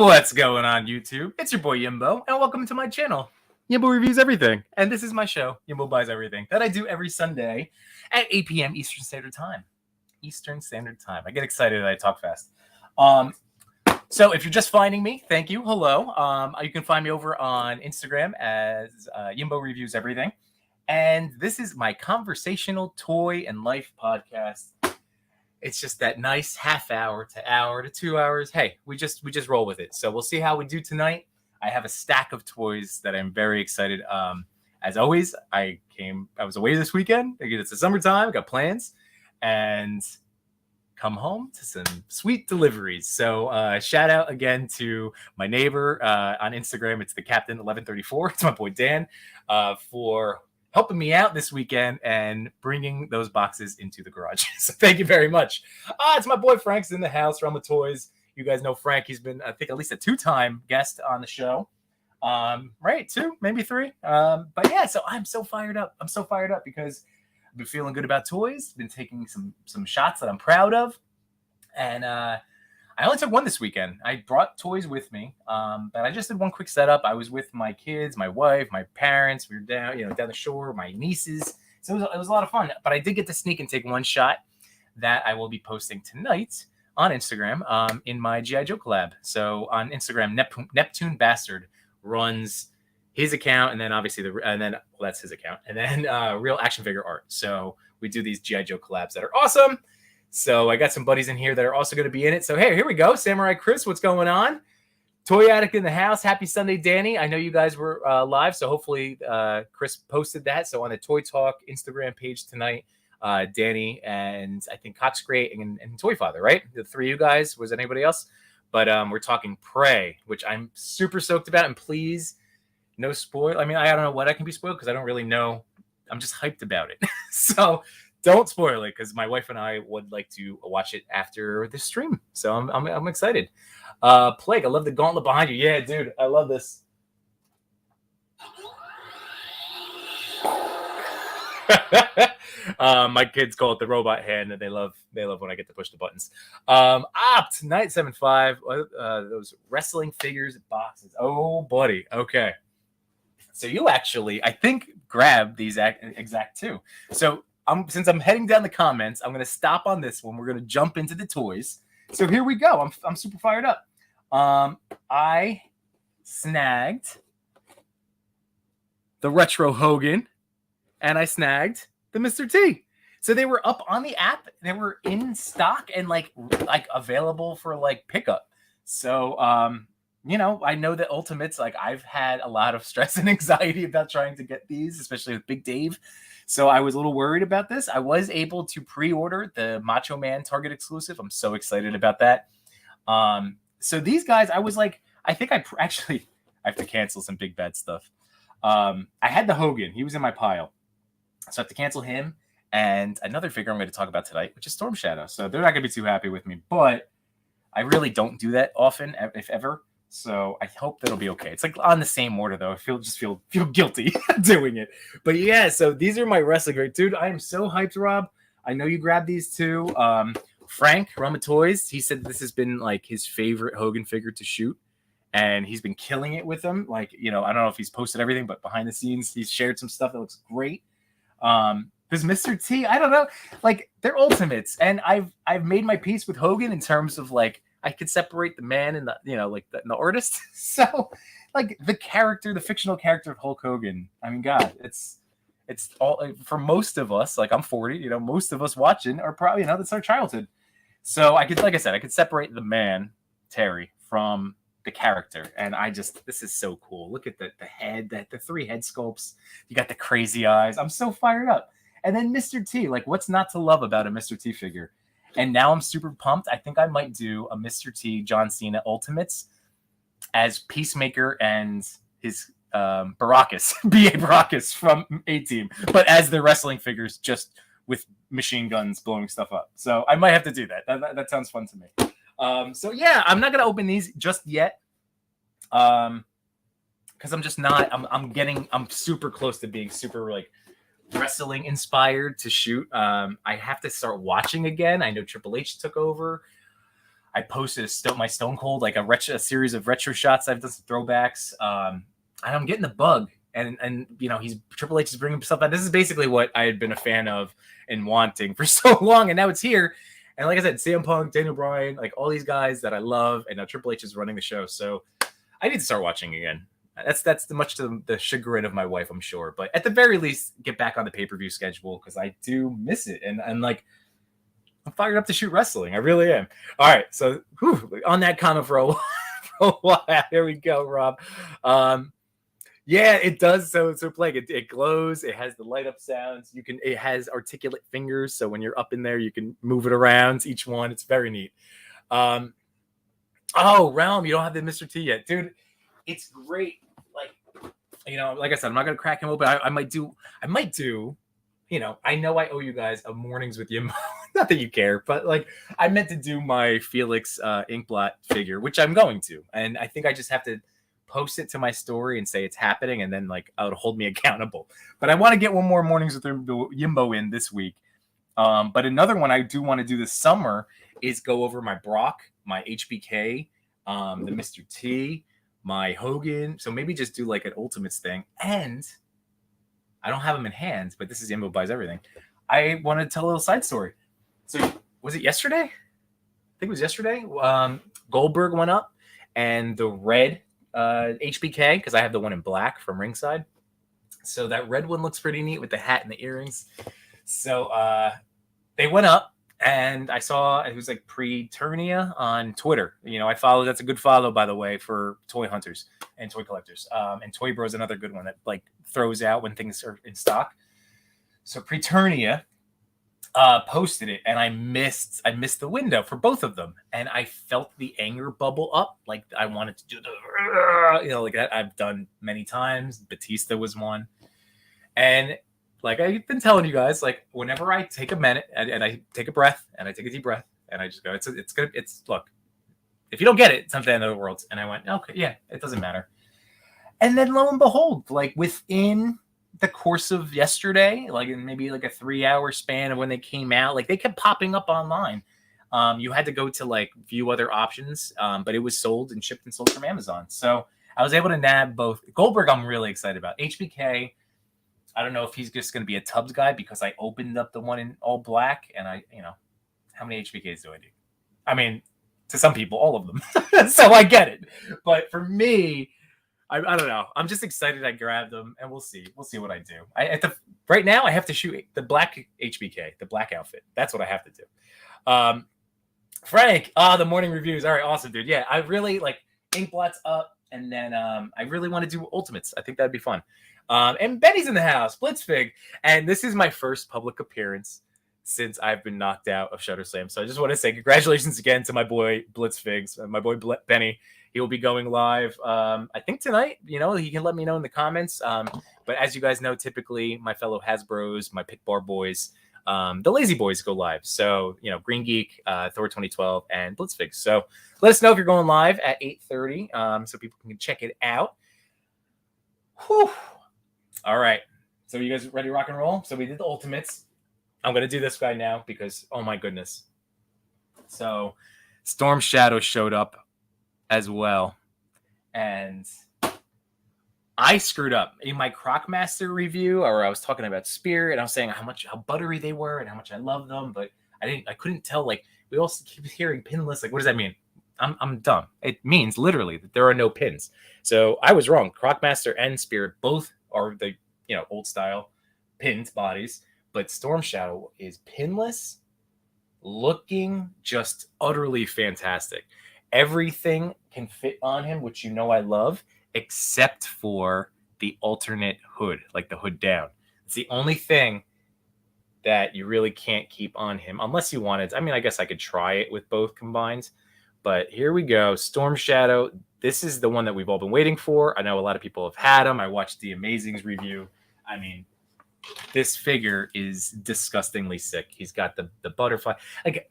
What's going on, YouTube? It's your boy Yimbo, and welcome to my channel. Yimbo reviews everything, and this is my show, Yimbo Buys Everything, that I do every Sunday at 8 p.m. Eastern Standard Time. I get excited and I talk fast. So if you're just finding me, thank you. Hello. You can find me over on Instagram as Yimbo Reviews Everything, and this is my conversational toy and life podcast. It's just that nice half hour to 2 hours. Hey, we just roll with it. So we'll see how we do tonight. I have a stack of toys that I'm very excited. As always, I was away this weekend. It's the summertime. I got plans, and come home to some sweet deliveries. So shout out again to my neighbor on Instagram. It's the Captain 1134. It's my boy Dan for helping me out this weekend and bringing those boxes into the garage. So thank you very much. It's my boy Frank's in the house, Realm of Toys. You guys know Frank. He's been, I think, at least a 2-time guest on the show. Right, 2, maybe 3. But yeah, so I'm so fired up. I'm so fired up because I've been feeling good about toys. Been taking some shots that I'm proud of. And I only took one this weekend. I brought toys with me, but I just did one quick setup. I was with my kids, my wife, my parents. We were down the shore, my nieces. So it was a lot of fun. But I did get to sneak and take one shot that I will be posting tonight on Instagram in my G.I. Joe collab. So on Instagram, Neptune Bastard runs his account, and then obviously that's his account, and then Real Action Figure Art. So we do these G.I. Joe collabs that are awesome. So I got some buddies in here that are also going to be in it. So hey, here we go. Samurai Chris, what's going on? Toy Addict in the house. Happy Sunday, Danny. I know you guys were live, so hopefully Chris posted that. So on the Toy Talk Instagram page tonight, Danny and I think Cox Great and Toy Father, right? The 3 of you guys. Was anybody else? But we're talking Prey, which I'm super stoked about. And please, no spoil. I mean, I don't know what I can be spoiled because I don't really know. I'm just hyped about it. So don't spoil it because my wife and I would like to watch it after the stream. So I'm excited. Plague, I love the gauntlet behind you. Yeah, dude, I love this. My kids call it the robot hand, and they love when I get to push the buttons. Opt 975. Those wrestling figures boxes. Oh, buddy. Okay. So you actually, I think, grabbed these exact 2. So since I'm heading down the comments, I'm going to stop on this one. We're going to jump into the toys. So here we go. I'm super fired up. I snagged the Retro Hogan, and I snagged the Mr. T. So they were up on the app. They were in stock and like available for like pickup. So I know that Ultimates, like I've had a lot of stress and anxiety about trying to get these, especially with Big Dave. So I was a little worried about this. I was able to pre-order the Macho Man Target exclusive. I'm so excited about that. So these guys, I was like, I think I have to cancel some big bad stuff. I had the Hogan. He was in my pile. So I have to cancel him. And another figure I'm going to talk about tonight, which is Storm Shadow. So they're not going to be too happy with me. But I really don't do that often, if ever. So I hope that'll be okay. It's like on the same order, though. I feel guilty doing it. But yeah, so these are my wrestling grade. Dude, I am so hyped, Rob. I know you grabbed these too. Frank, Realm of Toys, he said this has been like his favorite Hogan figure to shoot. And he's been killing it with them. Like, I don't know if he's posted everything, but behind the scenes, he's shared some stuff that looks great. There's Mr. T. I don't know. Like, they're Ultimates. And I've made my peace with Hogan in terms of like, I could separate the man and the artist. So, like the fictional character of Hulk Hogan. I mean, God, it's all for most of us. Like I'm 40, most of us watching are probably, that's our childhood. So I could separate the man Terry from the character, and this is so cool. Look at the head, the 3 head sculpts. You got the crazy eyes. I'm so fired up. And then Mr. T. Like, what's not to love about a Mr. T figure? And now I'm super pumped. I think I might do a Mr. T John Cena Ultimates as Peacemaker and his Baracus, B.A. Baracus from A-Team, but as their wrestling figures, just with machine guns blowing stuff up. So I might have to do that. That sounds fun to me. So yeah, I'm not going to open these just yet. Because I'm just not, I'm super close to being super like wrestling inspired to shoot. I have to start watching again. I know Triple H took over. I posted my Stone Cold, like a series of retro shots. I've done some throwbacks. And I'm getting the bug. And Triple H is bringing himself out. This is basically what I had been a fan of and wanting for so long, and now it's here. And like I said, CM Punk, Daniel Bryan, like all these guys that I love, and now Triple H is running the show. So I need to start watching again. That's much to the chagrin of my wife, I'm sure. But at the very least, get back on the pay-per-view schedule because I do miss it. And like, I'm fired up to shoot wrestling. I really am. All right, so on that comment for a while. There we go, Rob. Yeah, it does. So Plague, it glows. It has the light up sounds. It has articulate fingers. So when you're up in there, you can move it around each one. It's very neat. Oh, Realm, you don't have the Mr. T yet, dude. It's great. Like I said, I'm not gonna crack him open. I might do. I know I owe you guys a mornings with Yimbo. Not that you care, but like I meant to do my Felix Inkblot figure, which I'm going to, and I think I just have to post it to my story and say it's happening, and then like it'll hold me accountable. But I want to get one more mornings with Yimbo in this week. But another one I do want to do this summer is go over my Brock, my HBK, the Mr. T, my Hogan. So maybe just do like an Ultimates thing. And I don't have them in hand, but this is Yimbo Buys Everything. I want to tell a little side story. So was it yesterday? I think it was yesterday. Goldberg went up, and the red HBK, because I have the one in black from ringside. So that red one looks pretty neat with the hat and the earrings. So they went up, and I saw it was like Preternia on Twitter. I follow. That's a good follow, by the way, for toy hunters and toy collectors. And Toy Bro is another good one that like throws out when things are in stock. So Preternia posted it, and I missed the window for both of them, and I felt the anger bubble up. Like I wanted to do the like that I've done many times. Batista was one, and like I've been telling you guys, like whenever I take a minute and I take a breath and I take a deep breath and I just go, look, if you don't get it, it's not the end of the world. And I went, okay, yeah, it doesn't matter. And then lo and behold, like within the course of yesterday, like in maybe like a 3-hour span of when they came out, like they kept popping up online. You had to go to like view other options, but it was sold and shipped and sold from Amazon. So I was able to nab both. Goldberg, I'm really excited about. HBK, I don't know if he's just going to be a Tubbs guy because I opened up the one in all black, and how many HBKs do I do? I mean, to some people, all of them. So I get it. But for me, I don't know. I'm just excited I grabbed them, and we'll see. We'll see what I do. Right now, I have to shoot the black HBK, the black outfit. That's what I have to do. Frank, the morning reviews. All right, awesome, dude. Yeah, I really like Inkblot's up, and then I really want to do Ultimates. I think that'd be fun. And Benny's in the house, Blitzfig, and this is my first public appearance since I've been knocked out of Shutter Slam. So I just want to say congratulations again to my boy Blitzfigs, my boy Benny. He will be going live, I think tonight. He can let me know in the comments. But as you guys know, typically my fellow Hasbros, my Pick Bar boys, the Lazy Boys go live. So, Green Geek, Thor 2012, and Blitzfigs. So let us know if you're going live at 8:30 so people can check it out. Whew. All right. So you guys ready to rock and roll? So we did the Ultimates. I'm going to do this guy now because, oh my goodness. So Storm Shadow showed up as well. And I screwed up in my Crocmaster review, or I was talking about Spirit, and I was saying how buttery they were and how much I love them, but I couldn't tell. Like, we also keep hearing pinless. Like, what does that mean? I'm dumb. It means literally that there are no pins. So I was wrong. Crocmaster and Spirit both are the old style pinned bodies, but Storm Shadow is pinless, looking just utterly fantastic. Everything can fit on him, which I love, except for the alternate hood, like the hood down. It's the only thing that you really can't keep on him unless you wanted. I mean, I guess I could try it with both combined, but here we go. Storm Shadow. This is the one that we've all been waiting for. I know a lot of people have had him. I watched the Amazings review. I mean, this figure is disgustingly sick. He's got the butterfly. Like,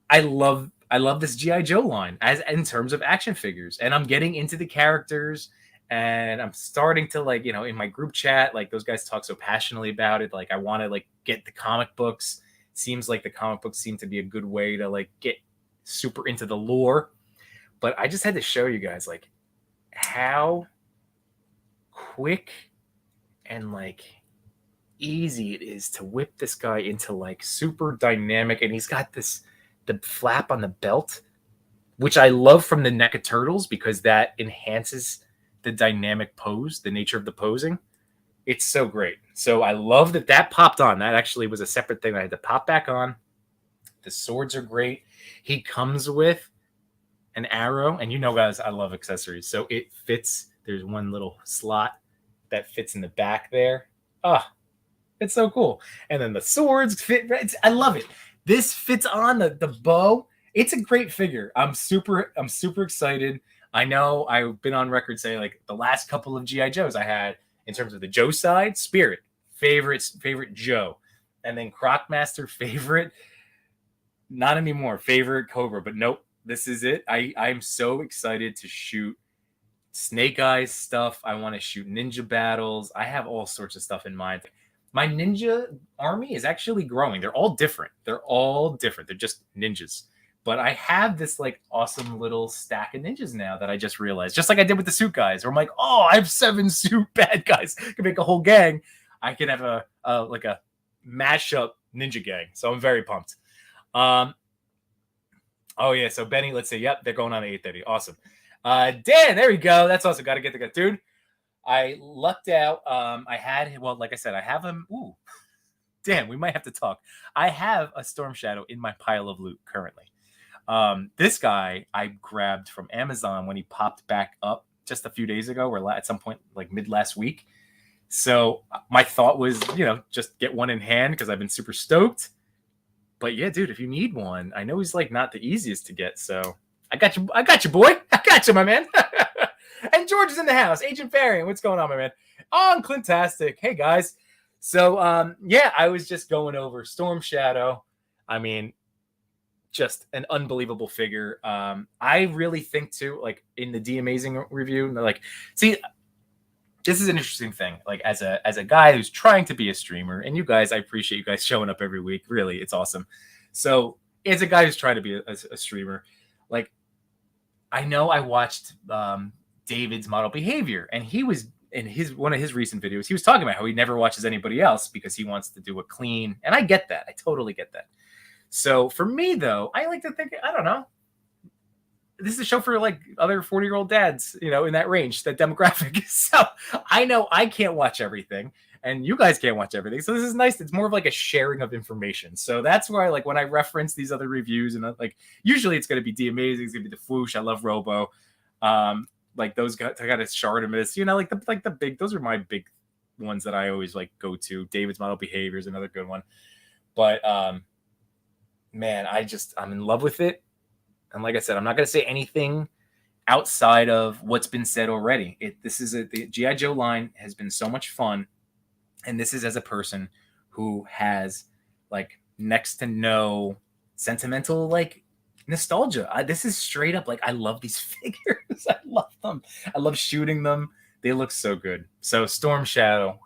I love this G.I. Joe line as in terms of action figures, and I'm getting into the characters, and I'm starting to in my group chat, like those guys talk so passionately about it. Like, I want to get the comic books. Seems like the comic books seem to be a good way to get super into the lore. But I just had to show you guys like how quick and like easy it is to whip this guy into like super dynamic. And he's got the flap on the belt, which I love from the NECA Turtles because that enhances the dynamic pose, the nature of the posing. It's so great. So I love that popped on. That actually was a separate thing I had to pop back on. The swords are great. He comes with an arrow, and you know, guys, I love accessories. So it fits. There's one little slot that fits in the back there. Oh, it's so cool. And then the swords fit. I love it. This fits on the bow. It's a great figure. I'm super excited. I know I've been on record saying like the last couple of G.I. Joes I had in terms of the Joe side, Spirit, favorite Joe. And then Crocmaster, favorite, not anymore, favorite Cobra. But nope, this is it. I'm so excited to shoot Snake Eyes stuff. I want to shoot ninja battles. I have all sorts of stuff in mind. My ninja army is actually growing. They're all different. They're just ninjas. But I have this like awesome little stack of ninjas now that I just realized, just like I did with the suit guys, where I'm like, oh, I have 7 suit bad guys. I can make a whole gang. I can have a mashup ninja gang. So I'm very pumped. Oh yeah. So Benny, let's see. Yep, they're going on at 8:30. Awesome. Dan, there we go. That's awesome. Got to get the guy, dude. I lucked out. Like I said, I have him. Ooh, Dan, we might have to talk. I have a Storm Shadow in my pile of loot currently. This guy I grabbed from Amazon when he popped back up just a few days ago, or at some point like mid last week. So my thought was, just get one in hand because I've been super stoked. But yeah, dude, if you need one, I know he's like not the easiest to get. So I got you, boy. I got you, my man. And George is in the house. Agent Farian, what's going on, my man? On Clintastic. Hey guys. So yeah, I was just going over Storm Shadow. I mean, just an unbelievable figure. I really think too, like in the D Amazing review, like, see, this is an interesting thing. Like as a guy who's trying to be a streamer, and you guys, I appreciate you guys showing up every week. Really, it's awesome. So as a guy who's trying to be a streamer, like I know I watched David's Model Behavior, and he was in one of his recent videos, he was talking about how he never watches anybody else because he wants to do a clean. And I get that. I totally get that. So for me, though, I like to think, I don't know, this is a show for like other 40-year-old dads, in that range, that demographic. So I know I can't watch everything and you guys can't watch everything. So this is nice. It's more of like a sharing of information. So that's why, like, when I reference these other reviews, and like, usually it's going to be D Amazing, it's going to be the Fwoosh. I love Robo. Like those guys, I got a Shartimus, like the big, those are my big ones that I always like go to. David's Model Behavior is another good one. But, man, I'm in love with it. And like I said, I'm not going to say anything outside of what's been said already. The G.I. Joe line has been so much fun. And this is as a person who has like next to no sentimental, like, nostalgia. This is straight up like, I love these figures. I love them. I love shooting them. They look so good. So Storm Shadow,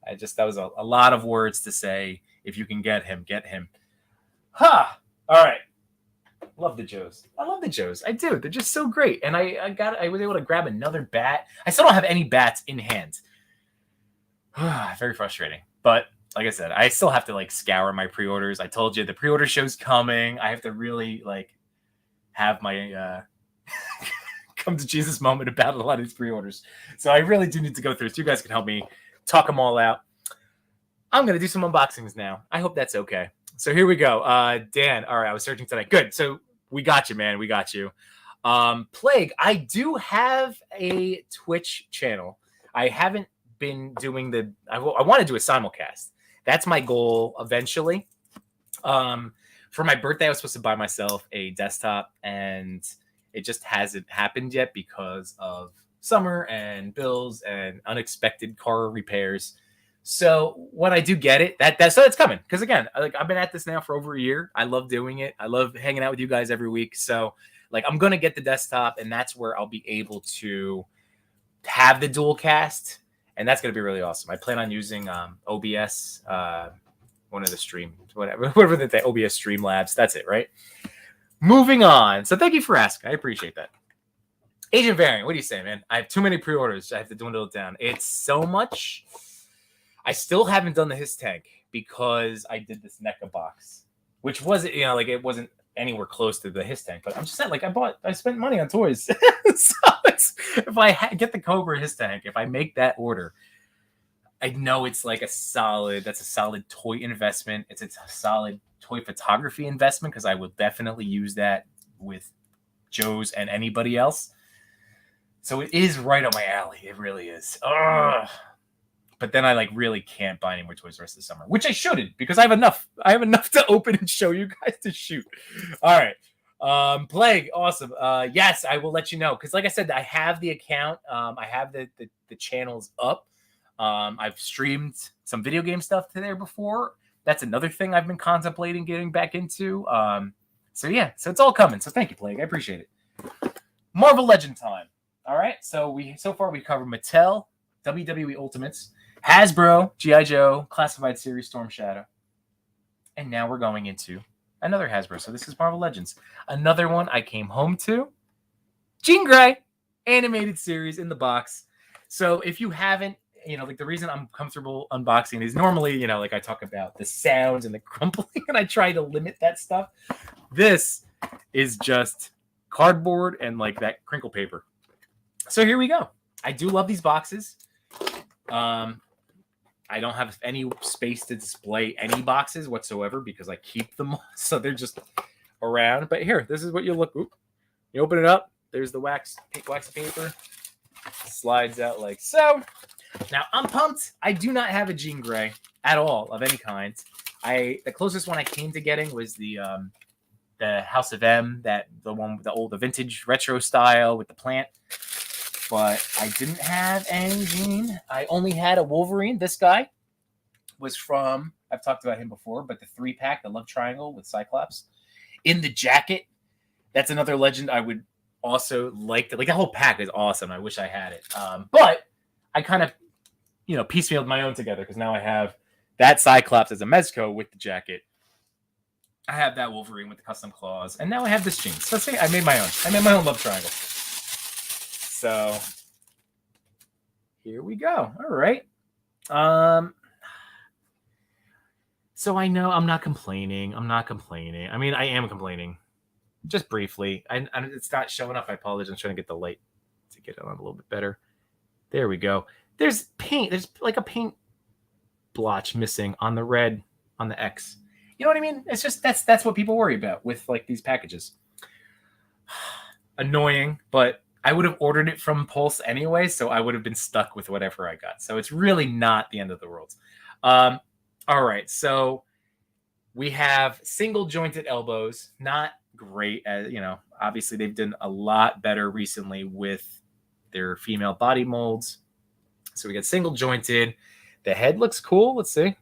that was a lot of words to say. If you can get him, get him. Ha! All right. Love the Joes. I love the Joes. I do. They're just so great. And I was able to grab another bat. I still don't have any bats in hand. Very frustrating. But like I said, I still have to like scour my pre-orders. I told you the pre-order show's coming. I have to really like have my come to Jesus moment about a lot of these pre-orders. So I really do need to go through. So you guys can help me talk them all out. I'm going to do some unboxings now. I hope that's okay. So here we go. Dan, all right, I was searching tonight. Good. So we got you, man. We got you. Plague, I do have a Twitch channel. I haven't been doing I want to do a simulcast. That's my goal eventually. For my birthday, I was supposed to buy myself a desktop, and it just hasn't happened yet because of summer and bills and unexpected car repairs. So when I do get it, so it's coming. Because again, like, I've been at this now for over a year. I love doing it. I love hanging out with you guys every week. So like, I'm going to get the desktop, and that's where I'll be able to have the dual cast. And that's going to be really awesome. I plan on using OBS, one of the stream, whatever the OBS Streamlabs. That's it, right? Moving on. So thank you for asking. I appreciate that. Agent Variant, what do you say, man? I have too many pre-orders. I have to dwindle it down. It's so much. I still haven't done the His Tank because I did this NECA box, which wasn't, like it wasn't anywhere close to the His Tank. But I'm just saying, like I spent money on toys. So if I get the Cobra His Tank, if I make that order, I know it's like that's a solid toy investment. It's a solid toy photography investment because I will definitely use that with Joe's and anybody else. So it is right up my alley. It really is. Ugh. But then I really can't buy any more toys the rest of the summer, which I shouldn't because I have enough. I have enough to open and show you guys to shoot. All right. Plague, awesome. Yes, I will let you know because, like I said, I have the account. I have the channels up. I've streamed some video game stuff to there before. That's another thing I've been contemplating getting back into. So it's all coming. So thank you, Plague. I appreciate it. Marvel Legend time. All right. So far we covered Mattel, WWE Ultimates, Hasbro, G.I. Joe, Classified Series, Storm Shadow. And now we're going into another Hasbro. So this is Marvel Legends. Another one I came home to. Jean Grey, animated series in the box. So if you haven't, the reason I'm comfortable unboxing is normally, I talk about the sounds and the crumpling, and I try to limit that stuff. This is just cardboard and that crinkle paper. So here we go. I do love these boxes. I don't have any space to display any boxes whatsoever because I keep them, so they're just around. But here, this is what you look. Ooh, you open it up. There's the wax paper. Slides out like so. Now I'm pumped. I do not have a Jean Grey at all of any kind. The closest one I came to getting was the House of M, the one with the vintage retro style with the plant. But I didn't have any Jean. I only had a Wolverine. This guy was from, I've talked about him before, but the 3-pack, the Love Triangle with Cyclops. In the jacket, that's another legend I would also like. The whole pack is awesome. I wish I had it. But I kind of, piecemealed my own together because now I have that Cyclops as a Mezco with the jacket. I have that Wolverine with the custom claws. And now I have this Jean. So see, I made my own. I made my own Love Triangle. So here we go. All right. So I know I'm not complaining. I mean, I am complaining. Just briefly. It's not showing up. I apologize. I'm trying to get the light to get it on a little bit better. There we go. There's paint. There's a paint blotch missing on the red on the X. You know what I mean? It's just that's what people worry about with these packages. Annoying, but I would have ordered it from Pulse anyway, so I would have been stuck with whatever I got. So it's really not the end of the world. All right, so we have single jointed elbows. Not great, as obviously they've done a lot better recently with their female body molds. So we got single jointed. The head looks cool. Let's see.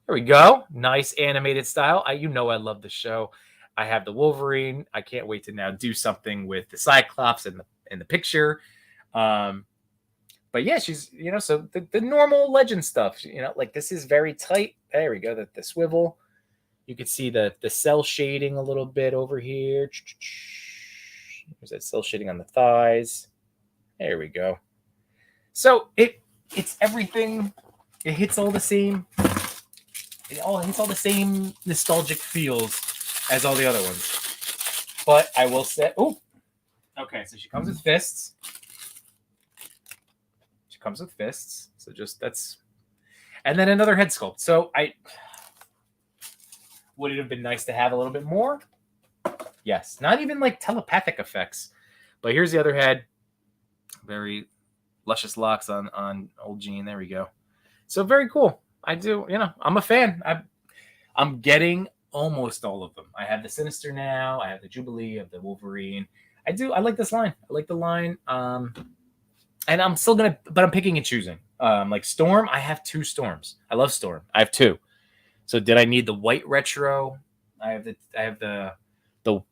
There we go. Nice animated style. I love the show. I have the Wolverine. I can't wait to now do something with the Cyclops in the picture. But yeah, she's, so the normal legend stuff, this is very tight. There we go. The swivel. You can see the cell shading a little bit over here. There's that cell shading on the thighs. There we go. So it's everything. It hits all the same. It hits all the same nostalgic feels as all the other ones. But I will say, okay, so she comes with fists. So just and then another head sculpt. So would it have been nice to have a little bit more? Yes. Not even telepathic effects. But here's the other head. Very luscious locks on old Jean. There we go. So very cool. I do, I'm a fan. I'm getting almost all of them. I have the Sinister now. I have the Jubilee. I have the Wolverine. I like this line. I like the line. And I'm still but I'm picking and choosing. Storm, I have 2 Storms. I love Storm. I have 2. So did I need the white retro? I have the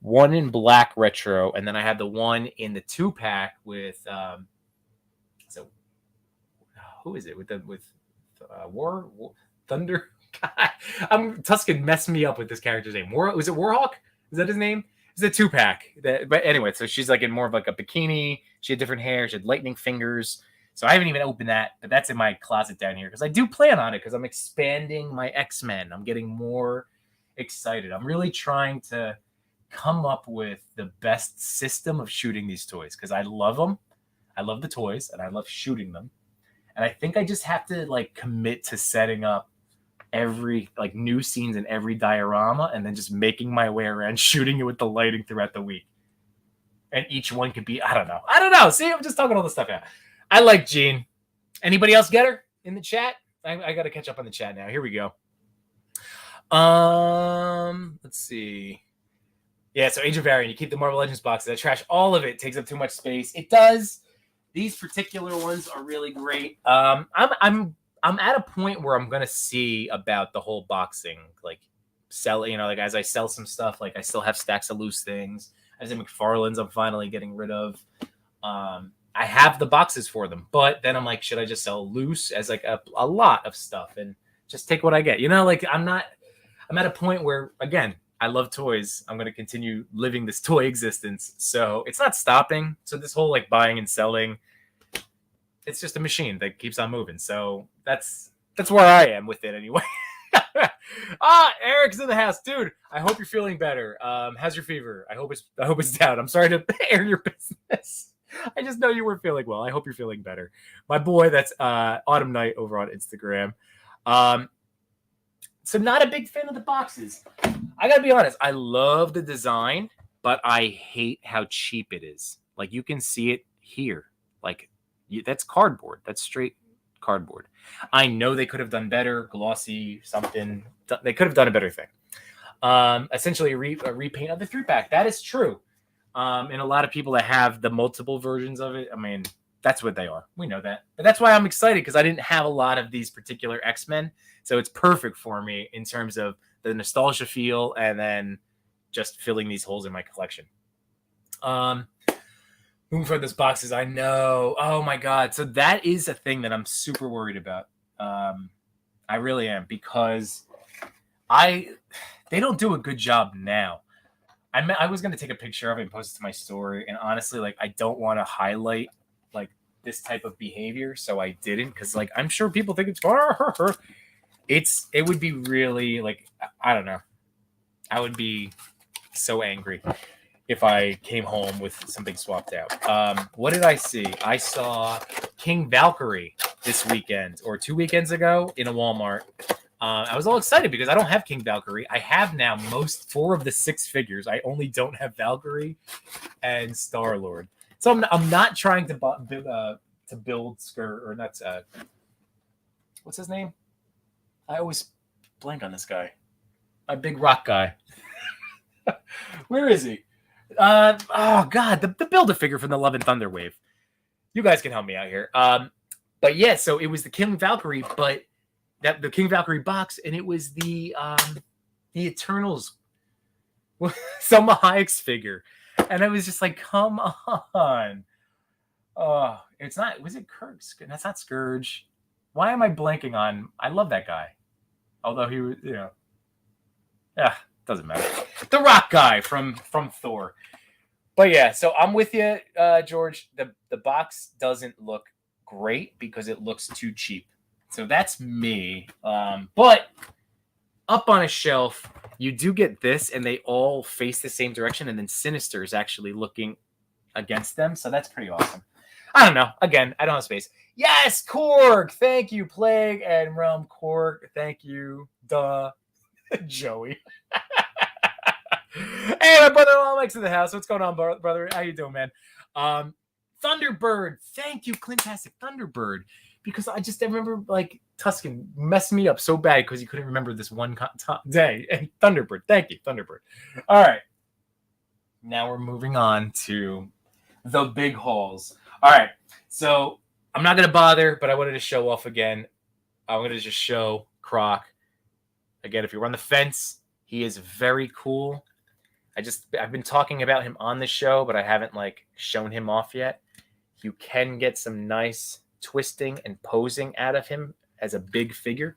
one in black retro, and then I have the one in the 2-pack with so who is it with War Thunder? God, Tuscan messed me up with this character's name. Was it Warhawk? Is that his name? It's a 2-pack. But anyway, so she's like in more of like a bikini. She had different hair. She had lightning fingers. So I haven't even opened that, but that's in my closet down here because I do plan on it because I'm expanding my X-Men. I'm getting more excited. I'm really trying to come up with the best system of shooting these toys because I love them. I love the toys and I love shooting them. And I think I just have to like commit to setting up every like new scenes in every diorama and then just making my way around shooting it with the lighting throughout the week. And each one could be, I don't know. See, I'm just talking all this stuff out. I like Jean. Anybody else get her in the chat? I got to catch up on the chat now. Here we go. Let's see. Yeah, so Age of Variant, you keep the Marvel Legends boxes. I trash all of it. Takes up too much space. It does. These particular ones are really great. I'm at a point where I'm gonna see about the whole boxing, like sell. Like as I sell some stuff, like I still have stacks of loose things. As in McFarlane's, I'm finally getting rid of. I have the boxes for them, but then I'm like, should I just sell loose as like a lot of stuff and just take what I get? Like I'm at a point where, again, I love toys. I'm going to continue living this toy existence. So it's not stopping. So this whole like buying and selling, it's just a machine that keeps on moving. So that's where I am with it anyway. Eric's in the house, dude. I hope you're feeling better. How's your fever? I hope it's down. I'm sorry to air your business. I just know you weren't feeling well. I hope you're feeling better. My boy, that's Autumn Night over on Instagram. So not a big fan of the boxes. I gotta be honest. I love the design, but I hate how cheap it is. Like you can see it here. Like that's cardboard. That's straight cardboard. I know they could have done better, glossy, something. They could have done a better thing. Essentially a repaint of the 3-pack. That is true. And a lot of people that have the multiple versions of it, I mean, that's what they are. We know that. But that's why I'm excited because I didn't have a lot of these particular X-Men. So it's perfect for me in terms of the nostalgia feel and then just filling these holes in my collection. Moving for those boxes, I know. Oh my God. So that is a thing that I'm super worried about. I really am because they don't do a good job now. I was going to take a picture of it and post it to my story. And honestly, like, I don't want to highlight like this type of behavior. So I didn't, because like, I'm sure people think it would be really like, I don't know. I would be so angry if I came home with something swapped out. What did I see? I saw King Valkyrie this weekend or 2 weekends ago in a Walmart. I was all excited because I don't have King Valkyrie. I have now 4 of the 6 figures. I only don't have Valkyrie and Star-Lord. So I'm not trying to build skirt or not. What's his name? I always blank on this guy. My big rock guy. Where is he? Oh God, the Build-A-Figure from the Love and Thunder wave. You guys can help me out here. But yeah, so it was the King Valkyrie, but the King Valkyrie box, and it was the Eternals Selma Hayek's figure, and I was just like, come on. Oh, it's not. Was it Kirk? That's not Scourge. Why am I blanking on? I love that guy, although he was, yeah, doesn't matter. The rock guy from Thor. But yeah, so I'm with you, George. The box doesn't look great because it looks too cheap. So that's me. But up on a shelf, you do get this, and they all face the same direction, and then Sinister is actually looking against them. So that's pretty awesome. I don't know. Again, I don't have space. Yes, Korg. Thank you, Plague and Realm Korg. Thank you, Joey. Hey, my brother Mike's in the house. What's going on, brother? How you doing, man? Thunderbird. Thank you, Clintastic Thunderbird. Because I remember like Tuscan messed me up so bad because he couldn't remember this one day. And Thunderbird. Thank you, Thunderbird. All right. Now we're moving on to the big hauls. All right. So I'm not going to bother, but I wanted to show off again. I'm going to just show Croc. Again, if you're on the fence, he is very cool. I've been talking about him on the show, but I haven't like shown him off yet. You can get some nice twisting and posing out of him as a big figure.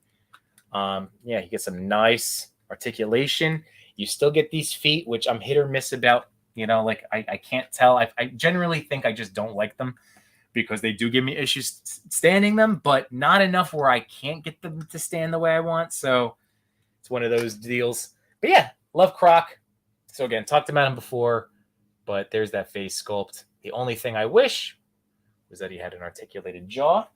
He gets some nice articulation. You still get these feet, which I'm hit or miss about. Like I can't tell. I generally think I just don't like them because they do give me issues standing them, but not enough where I can't get them to stand the way I want. So it's one of those deals. But yeah, love Croc. So again, talked about him before, but there's that face sculpt. The only thing I wish was that he had an articulated jaw.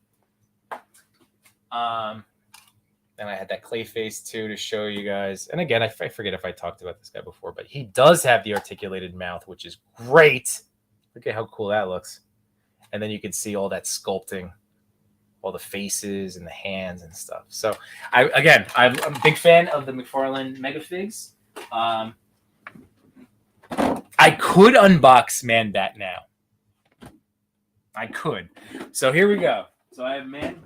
Then I had that clay face too to show you guys. And again, I forget if I talked about this guy before, but he does have the articulated mouth, which is great. Look at how cool that looks. And then you can see all that sculpting, all the faces and the hands and stuff. So I'm a big fan of the McFarlane Mega Figs. I could unbox Man Bat now. I could. So here we go. So I have Man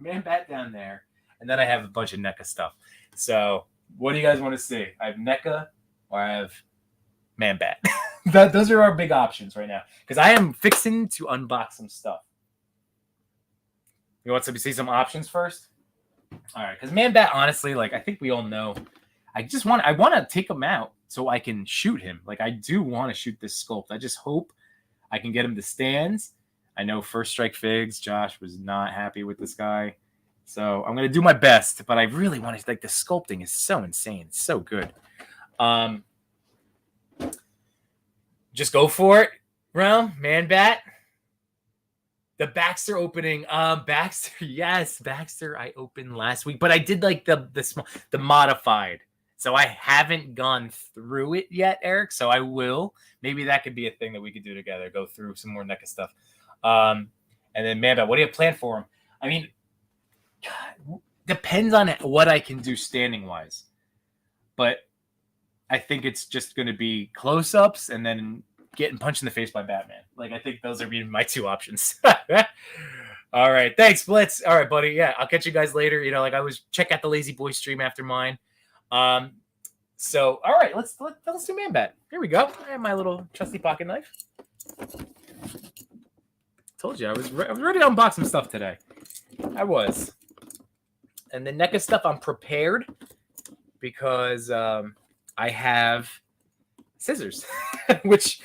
Bat down there. And then I have a bunch of NECA stuff. So what do you guys want to see? I have NECA or I have Man Bat. Those are our big options right now. Because I am fixing to unbox some stuff. You want to see some options first? All right. Because Man Bat, honestly, like I think we all know. I want to take him out so I can shoot him. Like I do want to shoot this sculpt. I just hope I can get him to stands. I know First Strike Figs, Josh was not happy with this guy. So I'm going to do my best, but I really want to, like, the sculpting is so insane. It's so good. Just go for it, Realm. Man Bat. The Baxter opening. Baxter, yes. Baxter I opened last week, but I did like the modified. So I haven't gone through it yet, Eric. So I will. Maybe that could be a thing that we could do together. Go through some more NECA stuff. And then Man Bat, what do you have planned for him? I mean, depends on what I can do standing wise, but I think it's just going to be close-ups and then getting punched in the face by Batman. Like I think those are my two options. All right, thanks, Blitz. All right, buddy. Yeah, I'll catch you guys later. Like I was check out the Lazy Boy stream after mine. So all right, let's do Man Bat. Here we go. I have my little trusty pocket knife. Told you I was ready to unbox some stuff today. I was. And the NECA stuff, I'm prepared because I have scissors, which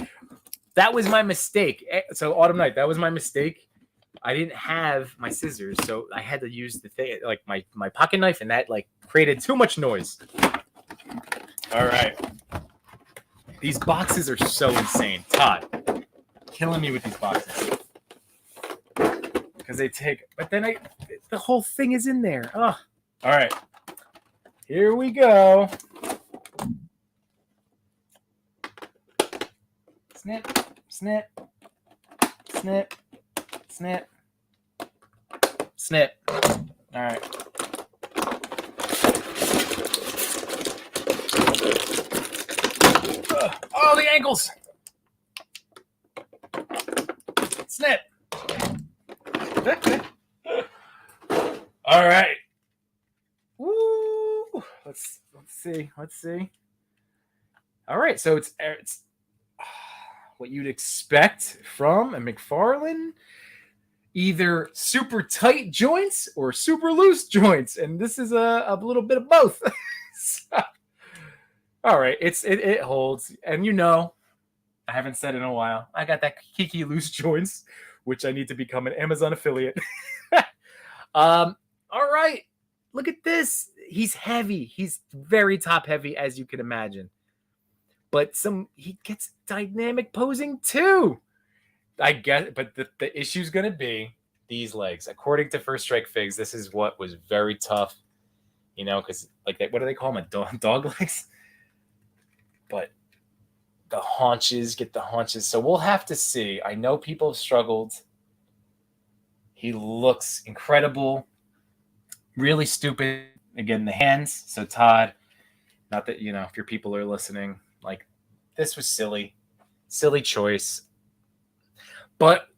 that was my mistake. So Autumn Night, that was my mistake. I didn't have my scissors, so I had to use the thing, like my pocket knife, and that like created too much noise. All right. These boxes are so insane. Todd, killing me with these boxes. Because they take, but then the whole thing is in there. Oh, all right. Here we go. Snip, snip, snip, snip, snip. All right. Oh, the ankles. Snip. All right. Woo. Let's see. All right, so it's what you'd expect from a McFarlane, either super tight joints or super loose joints, and this is a little bit of both. So, all right, it holds, and I haven't said in a while. I got that Kiki loose joints, which I need to become an Amazon affiliate. All right. Look at this. He's heavy. He's very top heavy, as you can imagine. But he gets dynamic posing too. I guess, but the issue's going to be these legs. According to First Strike Figs, this is what was very tough, because like what do they call them? Dog legs? But the haunches, get the haunches. So we'll have to see. I know people have struggled. He looks incredible. Really stupid. Again, the hands. So Todd, not that, if your people are listening, like this was silly choice. But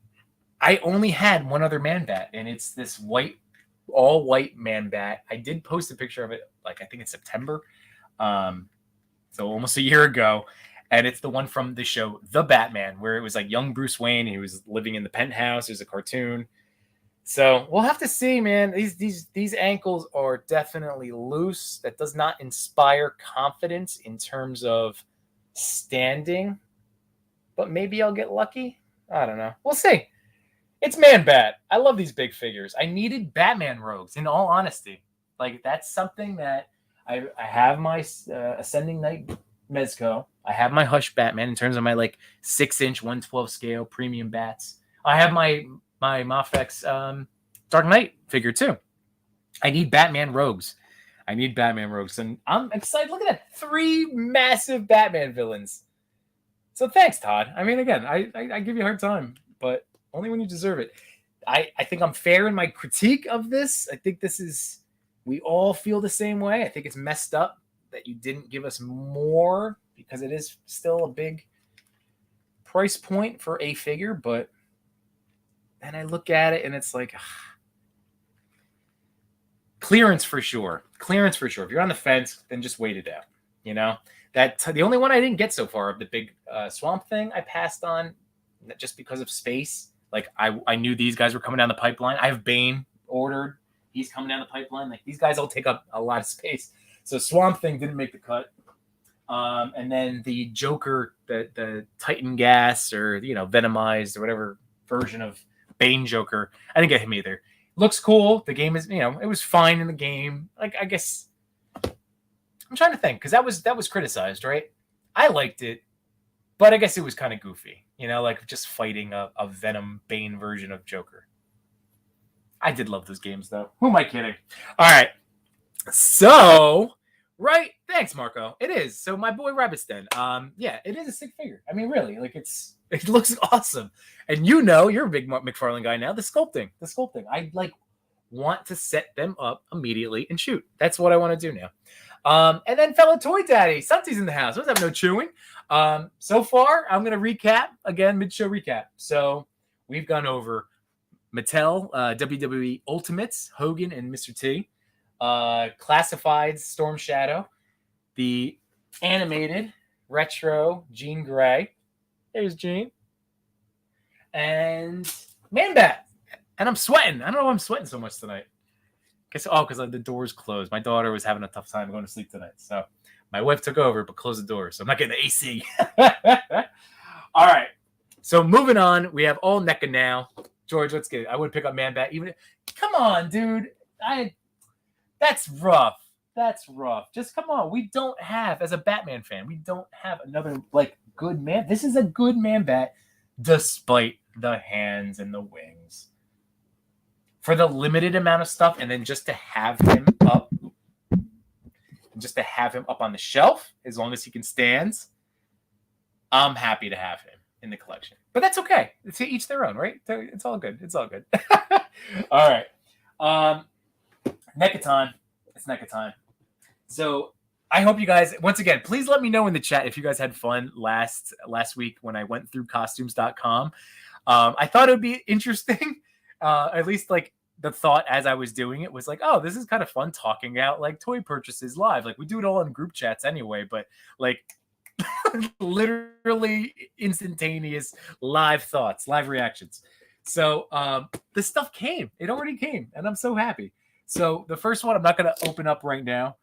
I only had one other Man Bat, and it's this all white Man Bat. I did post a picture of it, like I think in September. So almost a year ago. And it's the one from the show The Batman, where it was like young Bruce Wayne. He was living in the penthouse. It was a cartoon. So we'll have to see, man. These ankles are definitely loose. That does not inspire confidence in terms of standing. But maybe I'll get lucky. I don't know. We'll see. It's Man-Bat. I love these big figures. I needed Batman rogues, in all honesty. Like, that's something that I have my Ascending Knight Mezco. I have my Hush Batman in terms of my, like, 6-inch 112 scale premium bats. I have my Mafex Dark Knight figure, too. I need Batman rogues. And I'm excited. Look at that. 3 massive Batman villains. So thanks, Todd. I mean, again, I give you a hard time, but only when you deserve it. I think I'm fair in my critique of this. I think we all feel the same way. I think it's messed up that you didn't give us more because it is still a big price point for a figure. But then I look at it and it's like, clearance for sure. If you're on the fence, then just wait it out. You know? The only one I didn't get so far of the big Swamp Thing I passed on just because of space. Like, I knew these guys were coming down the pipeline. I have Bane ordered. He's coming down the pipeline. Like, these guys all take up a lot of space. So Swamp Thing didn't make the cut. And then the Joker, the Titan Gas or, Venomized or whatever version of Bane Joker, I didn't get him either. Looks cool. The game is, it was fine in the game. Like, I guess... I'm trying to think, because that was criticized, right? I liked it, but I guess it was kind of goofy, like just fighting a Venom Bane version of Joker. I did love those games, though. Who am I kidding? All right. So, right. Thanks, Marco. It is. So my boy Rabbit's Den. Yeah, it is a sick figure. I mean, really, like it looks awesome. And you're a big McFarlane guy now. The sculpting. I want to set them up immediately and shoot. That's what I want to do now. And then fellow toy daddy, Santi's in the house. Let's have no chewing. So far, I'm going to recap again, mid-show recap. So we've gone over Mattel, WWE Ultimates, Hogan and Mr. T, Classifieds, Storm Shadow, the animated retro Jean Grey. There's Jean. And Man-Bat. And I'm sweating. I don't know why I'm sweating so much tonight. Because the door's closed. My daughter was having a tough time going to sleep tonight. So my wife took over, but closed the door. So I'm not getting the AC. All right. So moving on. We have all NECA now. George, let's get it. I would pick up Man-Bat. Come on, dude. That's rough. Just come on. We don't have, as a Batman fan, we don't have another, good man. This is a good Man-Bat, despite the hands and the wings. For the limited amount of stuff, and then just to have him up on the shelf, as long as he can stand, I'm happy to have him in the collection. But that's okay. It's each their own, right? It's all good. All right. NECA time. It's NECA time. So I hope you guys, once again, please let me know in the chat if you guys had fun last week when I went through costumes.com. I thought it would be interesting. At least the thought as I was doing it was oh, this is kind of fun talking out toy purchases live. We do it all in group chats anyway, but literally instantaneous live thoughts, live reactions. So the stuff came. It already came, and I'm so happy. So the first one I'm not going to open up right now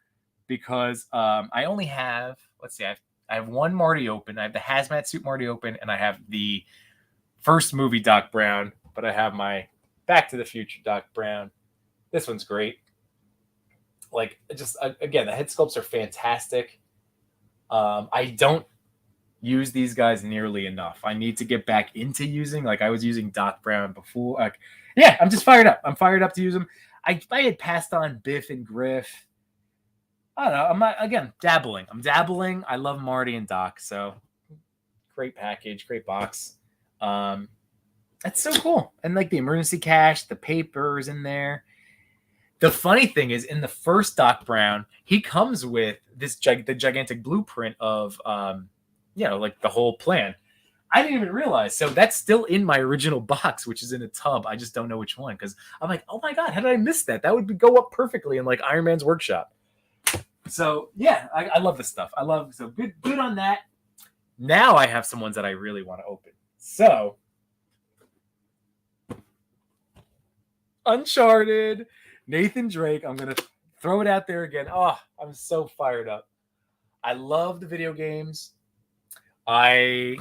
because I only have, let's see, I have one Marty open. I have the hazmat suit Marty open, and I have the first movie Doc Brown, but I have my Back to the Future Doc Brown. This one's great. Again, the head sculpts are fantastic. I don't use these guys nearly enough. I need to get back into using, I was using Doc Brown before. Yeah, I'm just fired up. I'm fired up to use them. I had passed on Biff and Griff. I don't know. I'm not, again, dabbling. I love Marty and Doc. So great package, great box. That's so cool. And the emergency cache, the papers in there. The funny thing is, in the first Doc Brown, he comes with the gigantic blueprint of, the whole plan. I didn't even realize. So that's still in my original box, which is in a tub. I just don't know which one because I'm oh my God, how did I miss that? That would go up perfectly in Iron Man's workshop. So yeah, I love this stuff. So good on that. Now I have some ones that I really want to open. So Uncharted, Nathan Drake. I'm going to throw it out there again. Oh, I'm so fired up. I love the video games. I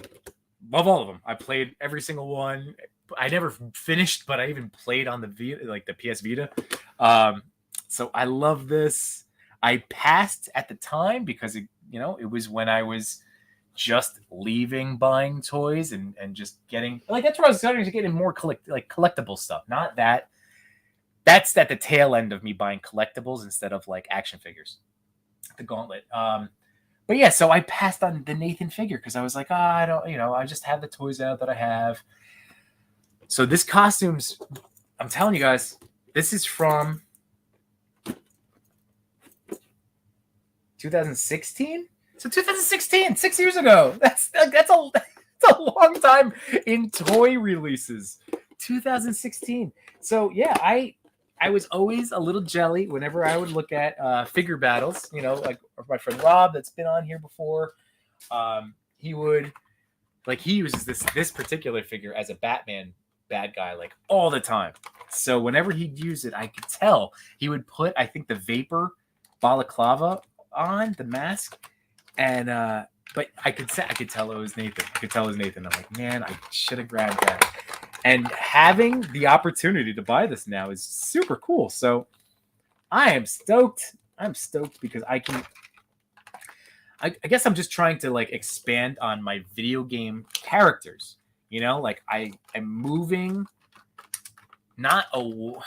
love all of them. I played every single one. I never finished, but I even played on the Vita, like the PS Vita. So I love this. I passed at the time because it was when I was just leaving buying toys and just getting that's where I was starting to get in more collectible stuff. Not that. That's at the tail end of me buying collectibles instead of like action figures. The Gauntlet. But yeah, so I passed on the Nathan figure because I was like, I don't, I just have the toys out that I have. So this costume's, I'm telling you guys, this is from 2016. So 2016, 6 years ago. That's a long time in toy releases. 2016. So yeah, I was always a little jelly whenever I would look at figure battles, like my friend Rob that's been on here before. He uses this particular figure as a Batman bad guy like all the time. So whenever he'd use it, I could tell he would put, I think, the vapor balaclava on the mask, and but I could tell it was Nathan. I could tell it was Nathan. I'm like, man, I should have grabbed that. And having the opportunity to buy this now is super cool. So I am stoked. I'm stoked because I guess I'm just trying to expand on my video game characters. I'm moving. I don't want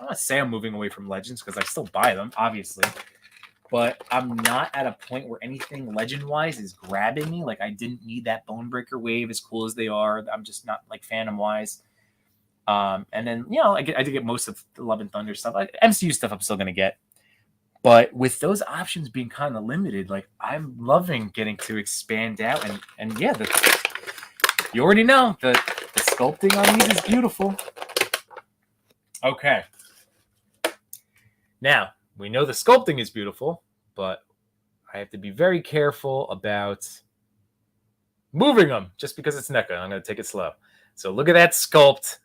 to say I'm moving away from Legends because I still buy them, obviously. But I'm not at a point where anything legend-wise is grabbing me. I didn't need that Bonebreaker wave, as cool as they are. I'm just not Phantom-wise. And then, I did get most of the Love and Thunder stuff. MCU stuff I'm still going to get. But with those options being kind of limited, I'm loving getting to expand out. And yeah, you already know, the sculpting on these is beautiful. Okay. Now, we know the sculpting is beautiful, but I have to be very careful about moving them just because it's NECA. I'm going to take it slow. So look at that sculpt.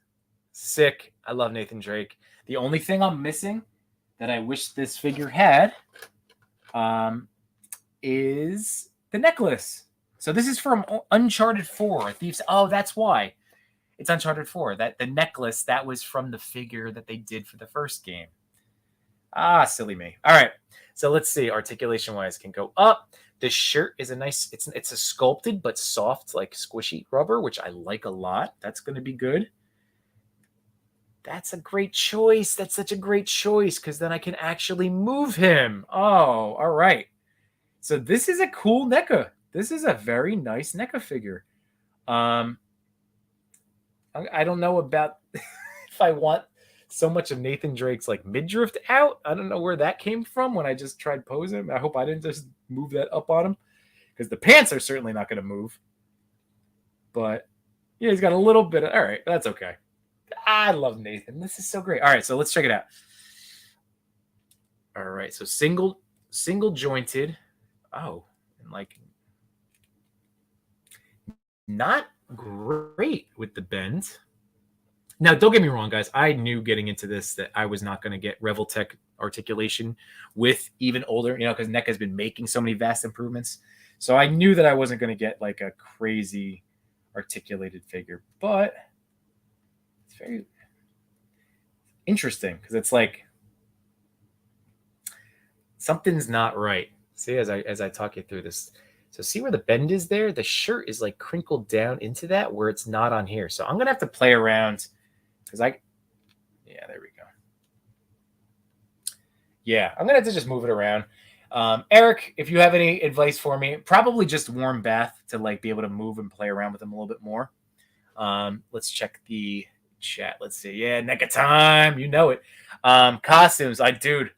Sick. I love Nathan Drake. The only thing I'm missing that I wish this figure had is the necklace. So this is from Uncharted 4. Oh, that's why. It's Uncharted 4. That the necklace, that was from the figure that they did for the first game. Ah, silly me. All right. So let's see. Articulation-wise can go up. This shirt is a nice, it's a sculpted but soft, squishy rubber, which I like a lot. That's going to be good. That's a great choice. That's such a great choice because then I can actually move him. Oh, all right. So this is a cool NECA. This is a very nice NECA figure. I don't know about if I want so much of Nathan Drake's midriff out. I don't know where that came from when I just tried posing him. I hope I didn't just move that up on him because the pants are certainly not going to move. But yeah, he's got a little bit of, all right, that's okay. I love Nathan. This is so great. All right, so let's check it out. All right, so single jointed. Oh, and not great with the bend. Now, don't get me wrong, guys. I knew getting into this that I was not going to get Revoltech articulation with even older, because NECA has been making so many vast improvements. So I knew that I wasn't going to get a crazy articulated figure, but it's very interesting because it's something's not right. See, as I talk you through this. So see where the bend is there? The shirt is crinkled down into that where it's not on here. So I'm going to have to play around because yeah, there we go. Yeah, I'm going to have to just move it around. Eric, if you have any advice for me, probably just warm bath to be able to move and play around with them a little bit more. Let's check the chat. Let's see. Yeah, NECA time. You know it. Costumes. Dude,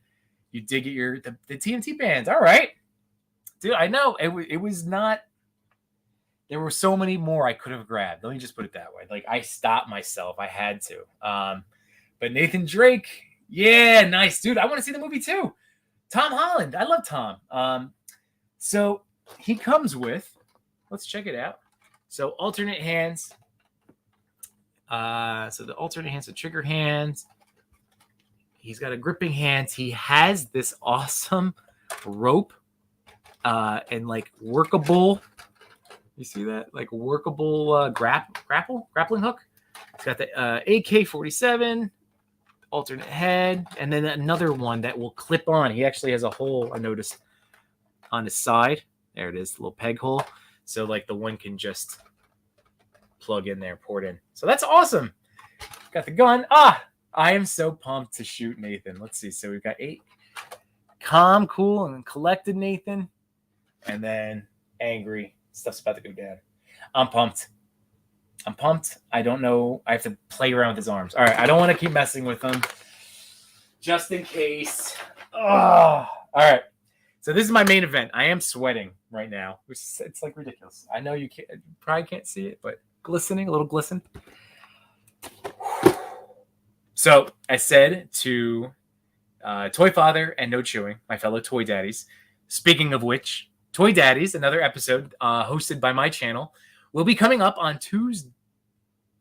you did get the TNT bands. All right. Dude, I know it was not. There were so many more I could have grabbed. Let me just put it that way. I stopped myself. I had to. But Nathan Drake, yeah, nice, dude. I want to see the movie too. Tom Holland, I love Tom. So he comes with. Let's check it out. So alternate hands. So the alternate hands, the trigger hands. He's got a gripping hands. He has this awesome rope and like workable. You see that? Like workable grappling hook. It's got the AK-47, alternate head, and then another one that will clip on. He actually has a hole, I noticed, on his side. There it is, the little peg hole. So like the one can just plug in there, pour it in. So that's awesome. Got the gun. I am so pumped to shoot Nathan. Let's see. So we've got 8. Calm, cool, and collected Nathan. And then angry. Stuff's about to go down. I'm pumped. I don't know. I have to play around with his arms. All right. I don't want to keep messing with him. Just in case. All right. So this is my main event. I am sweating right now. It's like ridiculous. I know you probably can't see it, but glistening, a little glisten. So I said to Toy Father and No Chewing, my fellow Toy Daddies. Speaking of which, Toy Daddies, another episode hosted by my channel, will be coming up on Tuesday.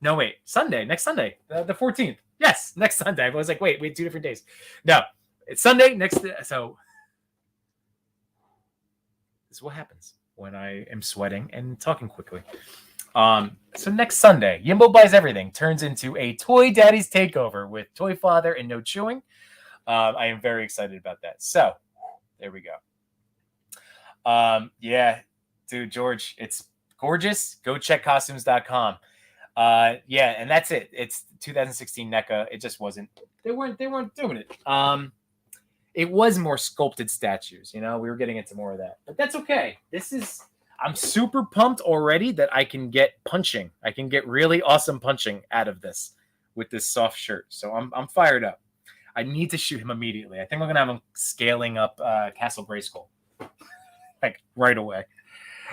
No, wait, Sunday, next Sunday, the 14th. Yes, next Sunday. I was like, wait, 2 different days. No, it's Sunday next. So this is what happens when I am sweating and talking quickly. So next Sunday, Yimbo Buys Everything turns into a Toy Daddies takeover with Toy Father and No Chewing. I am very excited about that. So there we go. Yeah, dude, George, it's gorgeous. Go check costumes.com. Yeah, and that's it. It's 2016 NECA. It just wasn't. They weren't doing it. It was more sculpted statues. You know, we were getting into more of that, but that's okay. I'm super pumped already that I can get punching. I can get really awesome punching out of this with this soft shirt. So I'm fired up. I need to shoot him immediately. I think we're gonna have him scaling up Castle Grayskull like right away.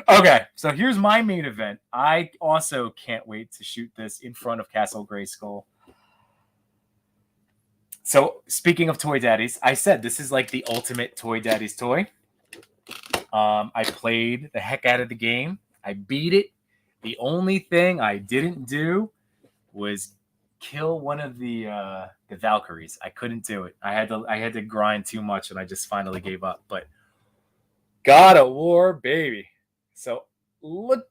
Okay, so here's my main event. I also can't wait to shoot this in front of Castle Grayskull. So speaking of Toy Daddies, I said this is like the ultimate Toy Daddies toy. I played the heck out of the game. I beat it. The only thing I didn't do was kill one of the Valkyries. I couldn't do it. I had to grind too much, and I just finally gave up. But God of War, baby. So look,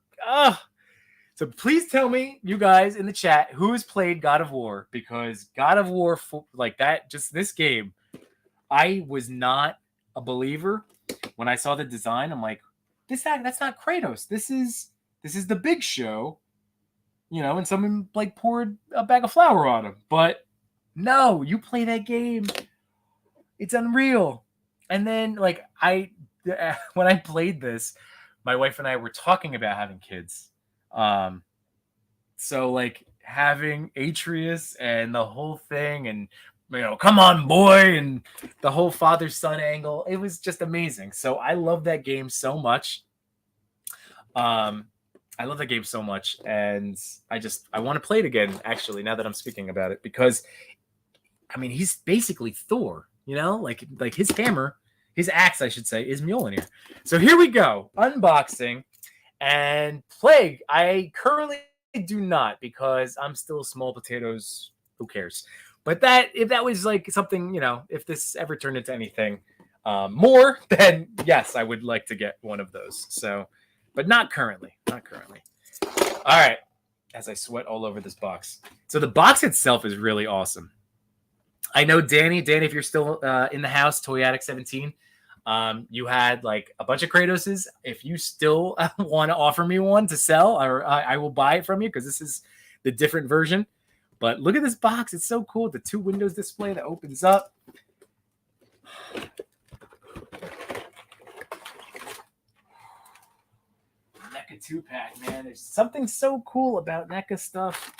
so please tell me, you guys in the chat, who has played God of War, because God of War, like that, just this game, I was not a believer when I saw the design. I'm like, that's not Kratos. This is the Big Show, you know, and someone like poured a bag of flour on him. But no, you play that game, it's unreal. And then like when I played this, my wife and I were talking about having kids. So like having Atreus and the whole thing, and you know, come on boy, and the whole father-son angle, it was just amazing. So I love that game so much. And I want to play it again, actually, now that I'm speaking about it, because I mean, he's basically Thor, you know, like his hammer, his axe, I should say, is Mjolnir. So here we go. Unboxing and Plague. I currently do not, because I'm still small potatoes. Who cares? But if that was like something, you know, if this ever turned into anything more, then yes, I would like to get one of those. So, but not currently. All right. As I sweat all over this box. So the box itself is really awesome. I know Danny, if you're still in the house, Toy Addict 17, you had like a bunch of Kratoses. If you still want to offer me one to sell, I will buy it from you, because this is the different version. But look at this box. It's so cool. The 2 windows display that opens up. NECA 2-pack, man. There's something so cool about NECA stuff.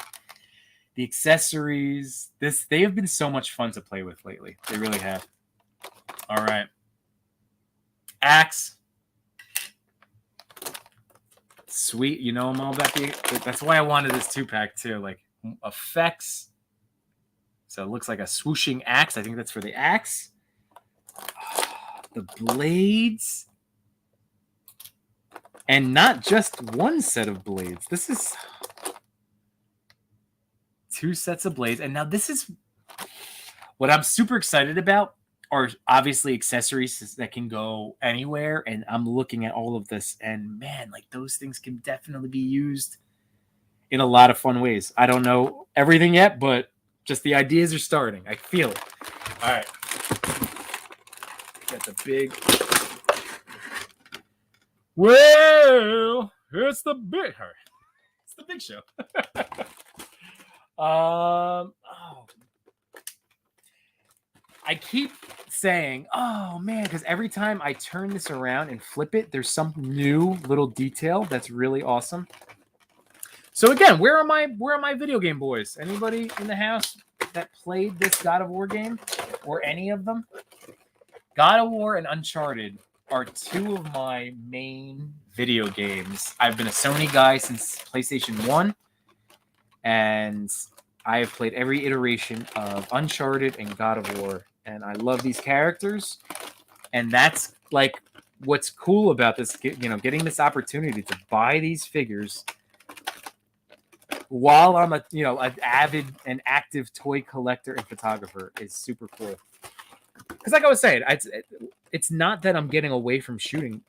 The accessories. They have been so much fun to play with lately. They really have. All right. Axe. Sweet. You know I'm all about that's why I wanted this 2-pack too. Like effects. So it looks like a swooshing axe. I think that's for the axe. The blades. And not just one set of blades. This is 2 sets of blades. And now this is What I'm super excited about are obviously accessories that can go anywhere. And I'm looking at all of this, and man, like those things can definitely be used in a lot of fun ways. I don't know everything yet, but just the ideas are starting. I feel it. All right. Got the big. Well, it's the big. It's the big show. Oh, I keep saying, oh man, because every time I turn this around and flip it, there's some new little detail that's really awesome. So again, where are my video game boys? Anybody in the house that played this God of War game or any of them? God of War and Uncharted are two of my main video games. I've been a Sony guy since PlayStation 1, and I have played every iteration of Uncharted and God of War, and I love these characters. And that's like what's cool about this, getting this opportunity to buy these figures while I'm an avid and active toy collector and photographer is super cool. Because like I was saying, it's not that I'm getting away from shooting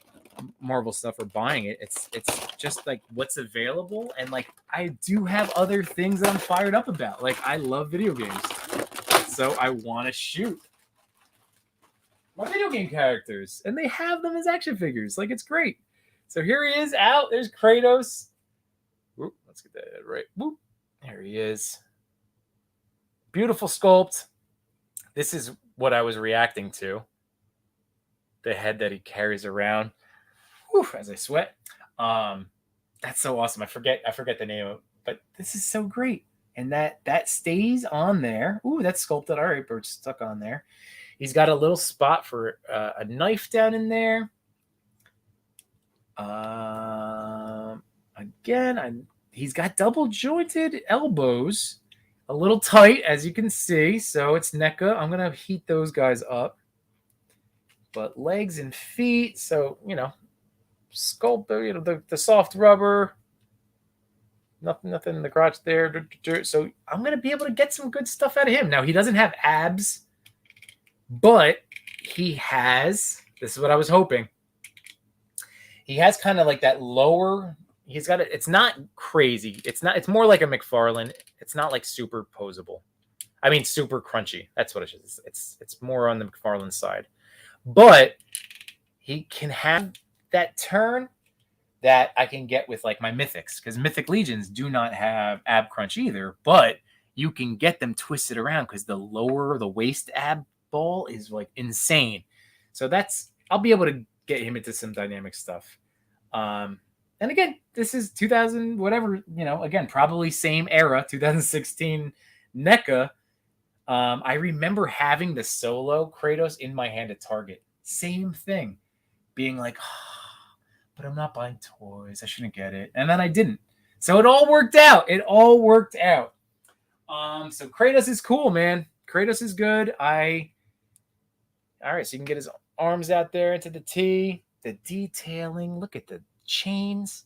Marvel stuff or buying it. It's just like what's available, and like I do have other things that I'm fired up about. Like I love video games, so I want to shoot my video game characters, and they have them as action figures. Like it's great. So here he is out. There's Kratos. Whoop, let's get that right. Whoop. There he is. Beautiful sculpt. This is what I was reacting to. The head that he carries around. Whew, as I sweat. That's so awesome. I forget the name of it, but this is so great. And that stays on there. Ooh, that's sculpted. All right, but it's stuck on there. He's got a little spot for a knife down in there. He's got double jointed elbows, a little tight, as you can see. So it's NECA. I'm gonna heat those guys up. But legs and feet, so sculpt, the soft rubber. Nothing in the crotch there. So I'm gonna be able to get some good stuff out of him. Now he doesn't have abs, but he has. This is what I was hoping. He has kind of like that lower. He's got it. It's not crazy. It's not. It's more like a McFarlane. It's not like super posable. I mean, super crunchy. That's what it is. It's more on the McFarlane side, but he can have that turn that I can get with like my Mythics, because Mythic Legions do not have ab crunch either, but you can get them twisted around because the lower the waist ab ball is like insane. So I'll be able to get him into some dynamic stuff. And again, this is 2000, whatever, again, probably same era, 2016 NECA. I remember having the solo Kratos in my hand at Target. Same thing. Being like, but I'm not buying toys. I shouldn't get it. And then I didn't. So it all worked out. So Kratos is cool, man. Kratos is good. All right, so you can get his arms out there into the T. The detailing. Look at the chains.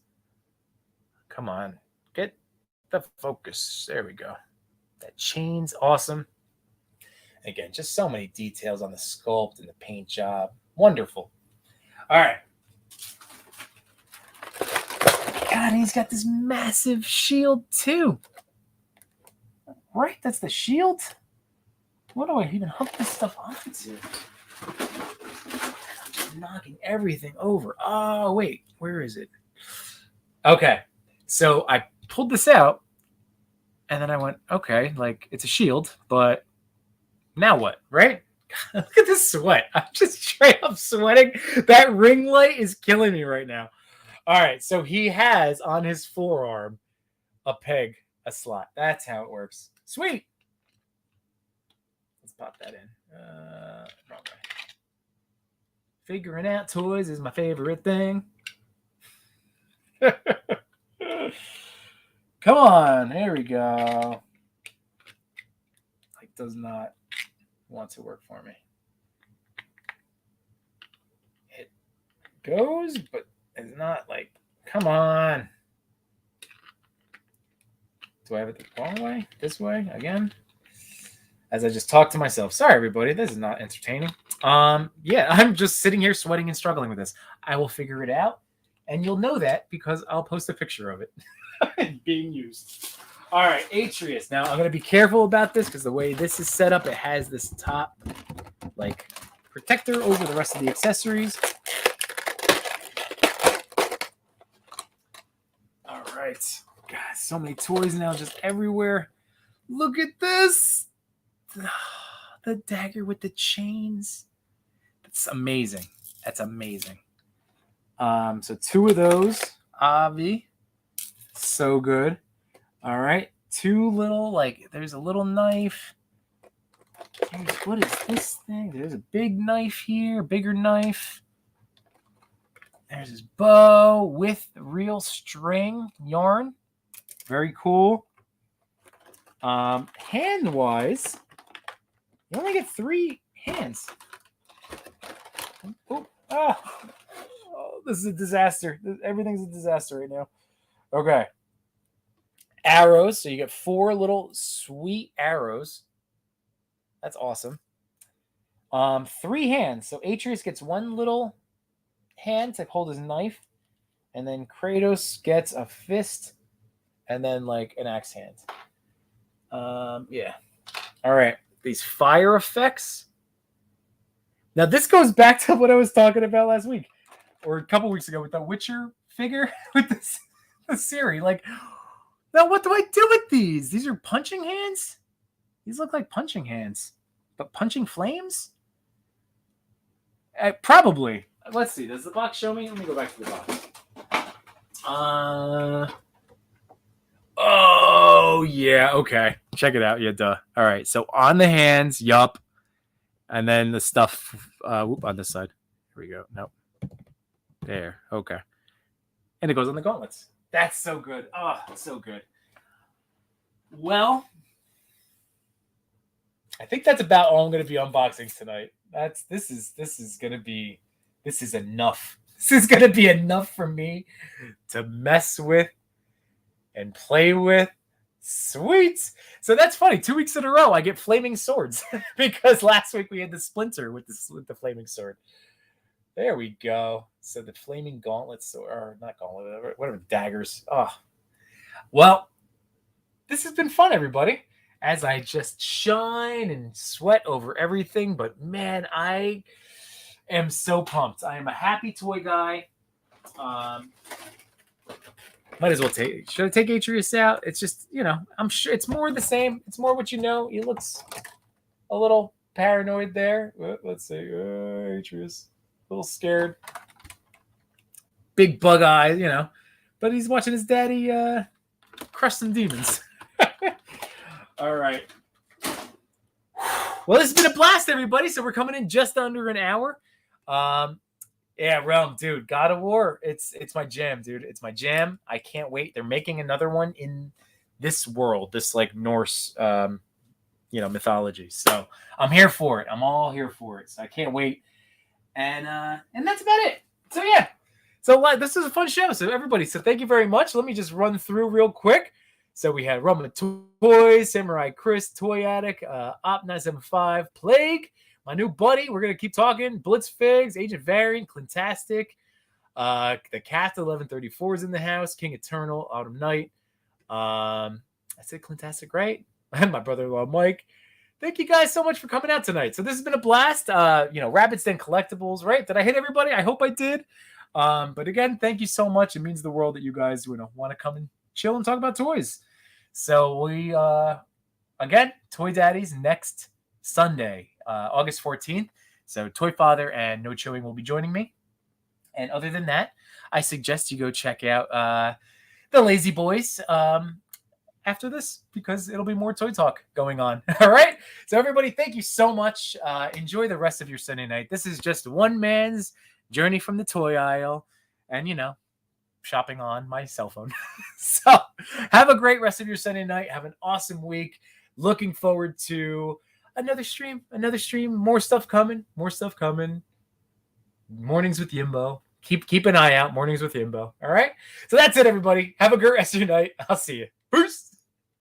Come on. Get the focus. There we go. That chain's awesome. Again, just so many details on the sculpt and the paint job. Wonderful. All right. God, he's got this massive shield too. Right? That's the shield? What do I even hook this stuff onto? I'm just knocking everything over. Oh, wait. Where is it? Okay. So I pulled this out, and then I went, okay, like it's a shield, but now what, right? Look at this sweat. I'm just straight up sweating. That ring light is killing me right now. All right, so he has on his forearm a peg, a slot. That's how it works. Sweet. Let's pop that in. Wrong way. Figuring out toys is my favorite thing. Come on, there we go. Like, does not want to work for me. It goes, but it's not like, come on. Do I have it the wrong way? This way again? as I just talk to myself. Sorry, everybody. This is not entertaining. Yeah, I'm just sitting here sweating and struggling with this. I will figure it out, and you'll know that because I'll post a picture of it being used. All right, Atreus. Now, I'm going to be careful about this because the way this is set up, it has this top, like, protector over the rest of the accessories. All right. God, so many toys now just everywhere. Look at this. The dagger with the chains. That's amazing. That's amazing. So 2 of those. Avi. So good. All right. 2 little, like, there's a little knife. What is this thing? There's a big knife here, bigger knife. There's his bow with real string yarn. Very cool. Hand-wise, you only get 3 hands. Oh, this is a disaster. Everything's a disaster right now. Okay. Arrows. So you get 4 little sweet arrows. That's awesome. 3 hands. So Atreus gets 1 little hand to hold his knife. And then Kratos gets a fist. And then like an axe hand. Yeah. All right. These fire effects. Now this goes back to what I was talking about last week. Or a couple weeks ago with the Witcher figure. With the Siri. Like, now what do I do with these? These are punching hands? These look like punching hands. But punching flames? Probably. Let's see. Does the box show me? Let me go back to the box. Oh, yeah. Okay. Check it out. Yeah, duh. All right. So on the hands, yup. And then the stuff on this side. Here we go. Nope. There. Okay. And it goes on the gauntlets. That's so good. Oh, so good. Well, I think that's about all I'm going to be unboxing tonight. This is enough. This is going to be enough for me to mess with and play with. Sweet. So that's funny. 2 weeks in a row, I get flaming swords because last week we had the Splinter with the flaming sword. There we go. So the flaming gauntlets, or not gauntlet, whatever, daggers. Oh, well, this has been fun, everybody. As I just shine and sweat over everything, but man, I am so pumped. I am a happy toy guy. Might as well take. Should I take Atreus out? It's just, I'm sure it's more the same. It's more what you know. He looks a little paranoid there. Let's see, Atreus, a little scared, big bug eyes, but he's watching his daddy crush some demons. All right. Well, this has been a blast, everybody. So we're coming in just under an hour. Yeah, Realm, dude, God of War. It's my jam, dude. It's my jam. I can't wait. They're making another one in this world, this like Norse, mythology. So I'm here for it. I'm all here for it. So I can't wait. And that's about it. So yeah. So this is a fun show. So everybody, thank you very much. Let me just run through real quick. So we had Roman Toys, Samurai Chris, Toy Addict, Op975, Plague, my new buddy. We're going to keep talking. Blitzfigs, Agent Variant, Clintastic, the Cast 1134 is in the house, King Eternal, Autumn Night. I said Clintastic, right? My brother-in-law, Mike. Thank you guys so much for coming out tonight. So this has been a blast. Rabbit's Den Collectibles, right? Did I hit everybody? I hope I did. But again, thank you so much. It means the world that you guys want to come and chill and talk about toys. So we again, Toy Daddies next Sunday, August 14th. So Toy Father and No Chewing will be joining me. And other than that, I suggest you go check out the Lazy Boys after this, because it'll be more toy talk going on. All right. So everybody, thank you so much. Enjoy the rest of your Sunday night. This is just one man's journey from the toy aisle and, shopping on my cell phone. So have a great rest of your Sunday night. Have an awesome week. Looking forward to another stream, more stuff coming. Mornings with Yimbo. Keep an eye out. Mornings with Yimbo. All right. So that's it, everybody. Have a great rest of your night. I'll see you. Peace.